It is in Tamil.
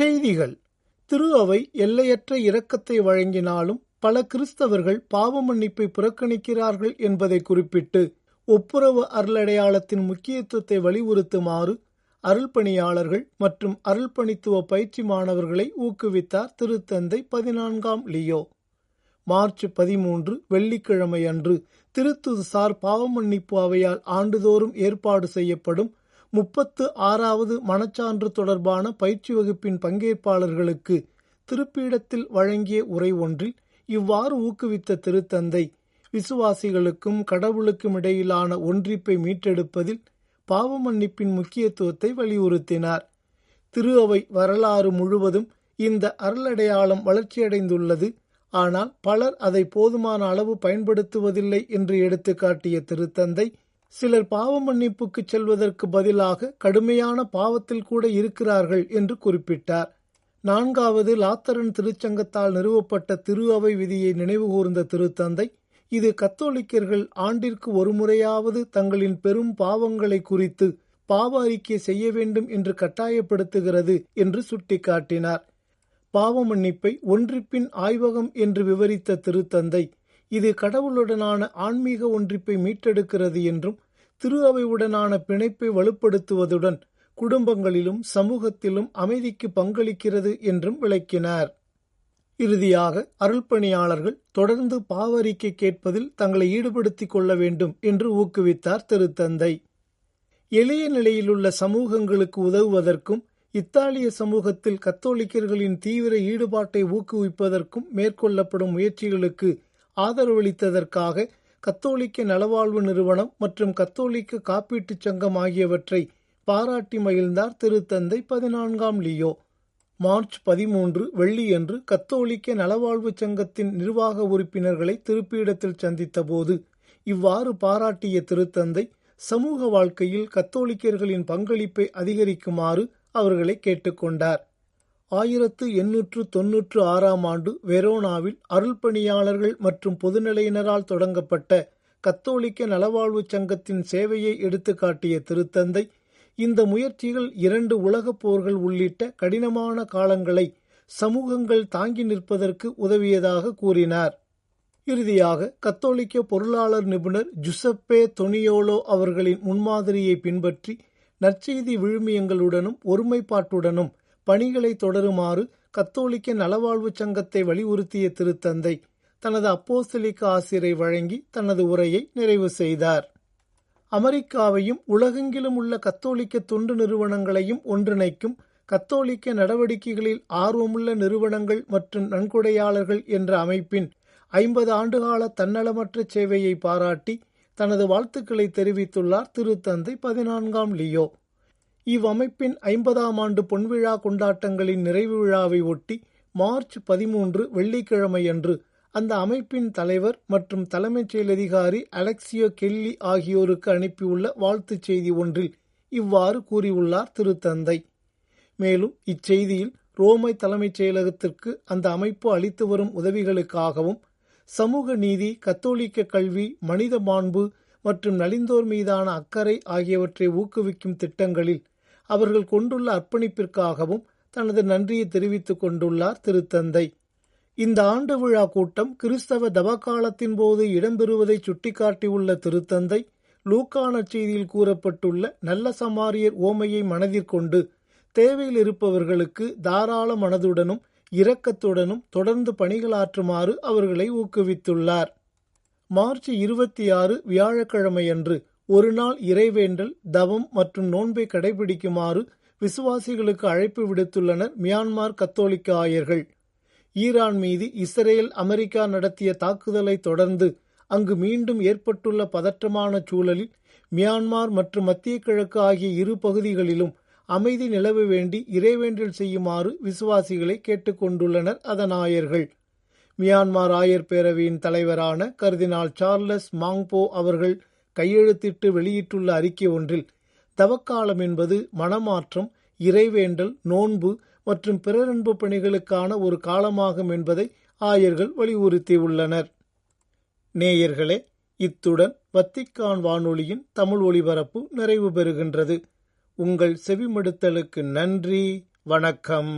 செய்திகள். திரு அவை எல்லையற்ற இரக்கத்தை வழங்கினாலும் பல கிறிஸ்தவர்கள் பாவ மன்னிப்பை புறக்கணிக்கிறார்கள் என்பதை குறிப்பிட்டு ஒப்புரவு அருளடையாளத்தின் முக்கியத்துவத்தை வலியுறுத்துமாறு அருள்பணியாளர்கள் மற்றும் அருள்பணித்துவ பயிற்சி மாணவர்களை ஊக்குவித்தார் திருத்தந்தை 14ஆம் லியோ. மார்ச் 13 வெள்ளிக்கிழமை அன்று திருத்துதுசார் பாவ மன்னிப்பு அவையால் ஆண்டுதோறும் ஏற்பாடு செய்யப்படும் 36வது மனச்சான்று தொடர்பான பயிற்சி வகுப்பின் பங்கேற்பாளர்களுக்கு திருப்பீடத்தில் வழங்கிய உரை ஒன்றில் இவ்வாறு ஊக்குவித்த திருத்தந்தை, விசுவாசிகளுக்கும் கடவுளுக்கும் இடையிலான ஒன்றிப்பை மீட்டெடுப்பதில் பாவ மன்னிப்பின் முக்கியத்துவத்தை வலியுறுத்தினார். திரு அவை வரலாறு முழுவதும் இந்த அருளடையாளம் வளர்ச்சியடைந்துள்ளது. ஆனால் பலர் அதை போதுமான அளவு பயன்படுத்துவதில்லை என்று எடுத்துக்காட்டிய திருத்தந்தை, சிலர் பாவ மன்னிப்புக்கு செல்வதற்கு பதிலாக கடுமையான பாவத்தில் கூட இருக்கிறார்கள் என்று குறிப்பிட்டார். 4வது லாத்தரன் திருச்சங்கத்தால் நிறுவப்பட்ட திரு அவை விதியை நினைவுகூர்ந்த திருத்தந்தை, இது கத்தோலிக்கர்கள் ஆண்டிற்கு ஒரு முறையாவது தங்களின் பெரும் பாவங்களை குறித்து பாவ அறிக்கை செய்ய வேண்டும் என்று கட்டாயப்படுத்துகிறது என்று சுட்டிக்காட்டினார். பாவ மன்னிப்பை ஒன்றிப்பின் ஆய்வகம் என்று விவரித்த திருத்தந்தை, இது கடவுளுடனான ஆன்மீக ஒன்றிப்பை மீட்டெடுக்கிறது என்றும் திரு அவையுடனான பிணைப்பை வலுப்படுத்துவதுடன் குடும்பங்களிலும் சமூகத்திலும் அமைதிக்கு பங்களிக்கிறது என்றும் விளக்கினார். இறுதியாக அருள்பணியாளர்கள் தொடர்ந்து பாவ அறிக்கை கேட்பதில் தங்களை ஈடுபடுத்திக் கொள்ள வேண்டும் என்று ஊக்குவித்தார் திருத்தந்தை. எளிய நிலையிலுள்ள சமூகங்களுக்கு உதவுவதற்கும் இத்தாலிய சமூகத்தில் கத்தோலிக்கர்களின் தீவிர ஈடுபாட்டை ஊக்குவிப்பதற்கும் மேற்கொள்ளப்படும் முயற்சிகளுக்கு ஆதரவளித்ததற்காக கத்தோலிக்க நலவாழ்வு நிறுவனம் மற்றும் கத்தோலிக்க காப்பீட்டுச் சங்கம் ஆகியவற்றை பாராட்டி மகிழ்ந்தார் திருத்தந்தை 14ஆம் லியோ. மார்ச் 13 வெள்ளியன்று கத்தோலிக்க நலவாழ்வு சங்கத்தின் நிர்வாக உறுப்பினர்களை திருப்பீடத்தில் சந்தித்த போது இவ்வாறு பாராட்டிய திருத்தந்தை, சமூக வாழ்க்கையில் கத்தோலிக்கர்களின் பங்களிப்பை அதிகரிக்குமாறு அவர்களை கேட்டுக்கொண்டார். 1896ஆம் ஆண்டு வெரோனாவில் அருள்பணியாளர்கள் மற்றும் பொதுநிலையினரால் தொடங்கப்பட்ட கத்தோலிக்க நலவாழ்வு சங்கத்தின் சேவையை எடுத்துக்காட்டிய திருத்தந்தை, இந்த முயற்சிகள் 2 உலகப் போர்கள் உள்ளிட்ட கடினமான காலங்களை சமூகங்கள் தாங்கி நிற்பதற்கு உதவியதாக கூறினார். இறுதியாக கத்தோலிக்க பொருளாளர் நிபுணர் ஜுசப்பே தொனியோலோ அவர்களின் முன்மாதிரியை பின்பற்றி நற்செய்தி விழுமியங்களுடனும் ஒருமைப்பாட்டுடனும் பணிகளை தொடருமாறு கத்தோலிக்க நலவாழ்வு சங்கத்தை வலியுறுத்திய திருத்தந்தை தனது அப்போஸ்தலிக்க ஆசிரை வழங்கி தனது உரையை நிறைவு செய்தார். அமெரிக்காவையும் உலகெங்கிலும் உள்ள கத்தோலிக்க தொண்டு நிறுவனங்களையும் ஒன்றிணைக்கும் கத்தோலிக்க நடவடிக்கைகளில் ஆர்வமுள்ள நிறுவனங்கள் மற்றும் நன்கொடையாளர்கள் என்ற அமைப்பின் 50 ஆண்டுகால தன்னலமற்ற சேவையை பாராட்டி தனது வாழ்த்துக்களை தெரிவித்துள்ளார் திருத்தந்தை 14ஆம் லியோ. இவ்வமைப்பின் 50ஆம் ஆண்டு பொன்விழா கொண்டாட்டங்களின் நிறைவு விழாவை ஒட்டி மார்ச் 13 வெள்ளிக்கிழமை அன்று அந்த அமைப்பின் தலைவர் மற்றும் தலைமைச் செயலதிகாரி அலெக்சியோ கெல்லி ஆகியோருக்கு அனுப்பியுள்ள வாழ்த்துச் செய்தி ஒன்றில் இவ்வாறு கூறியுள்ளார் திருத்தந்தை. மேலும் இச்செய்தியில் ரோமை தலைமைச் செயலகத்திற்கு அந்த அமைப்பு அளித்து வரும் உதவிகளுக்காகவும் சமூக நீதி, கத்தோலிக்க கல்வி, மனித மாண்பு மற்றும் நலிந்தோர் மீதான அக்கறை ஆகியவற்றை ஊக்குவிக்கும் திட்டங்களில் அவர்கள் கொண்டுள்ள அர்ப்பணிப்பிற்காகவும் தனது நன்றியை தெரிவித்துக் கொண்டுள்ளார் திருத்தந்தை. இந்த ஆண்டு விழா கூட்டம் கிறிஸ்தவ தவக்காலத்தின் போது இடம்பெறுவதை சுட்டிக்காட்டியுள்ள திருத்தந்தை, லூக்கா நற்செய்தியில் கூறப்பட்டுள்ள நல்ல சமாரியர் ஓமையை மனதிற்கொண்டு தேவையில் இருப்பவர்களுக்கு தாராள மனதுடனும் இரக்கத்துடனும் தொடர்ந்து பணிகளாற்றுமாறு அவர்களை ஊக்குவித்துள்ளார். மார்ச் 26 வியாழக்கிழமையன்று ஒரு நாள் இறைவேண்டல், தவம் மற்றும் நோன்பை கடைபிடிக்குமாறு விசுவாசிகளுக்கு அழைப்பு விடுத்துள்ளனர் மியான்மர் கத்தோலிக்க ஆயர்கள். ஈரான் மீது இஸ்ரேல், அமெரிக்கா நடத்திய தாக்குதலை தொடர்ந்து அங்கு மீண்டும் ஏற்பட்டுள்ள பதற்றமான சூழலில் மியான்மர் மற்றும் மத்திய கிழக்கு ஆகிய இரு பகுதிகளிலும் அமைதி நிலவ வேண்டி இறைவேண்டல் செய்யுமாறு விசுவாசிகளை கேட்டுக்கொண்டுள்ளனர் அதன் ஆயர்கள். மியான்மர் ஆயர் பேரவையின் தலைவரான கர்தினால் சார்லஸ் மாங்போ அவர்கள் கையெழுத்திட்டு வெளியிட்டுள்ள அறிக்கை ஒன்றில், தவக்காலம் என்பது மனமாற்றம், இறைவேண்டல், நோன்பு மற்றும் பிறரன்பு பணிகளுக்கான ஒரு காலமாகும் என்பதை ஆயர்கள் வலியுறுத்தியுள்ளனர். நேயர்களே, இத்துடன் வத்திக்கான் வானொலியின் தமிழ் ஒலிபரப்பு நிறைவு பெறுகின்றது. உங்கள் செவிமடுத்தலுக்கு நன்றி. வணக்கம்.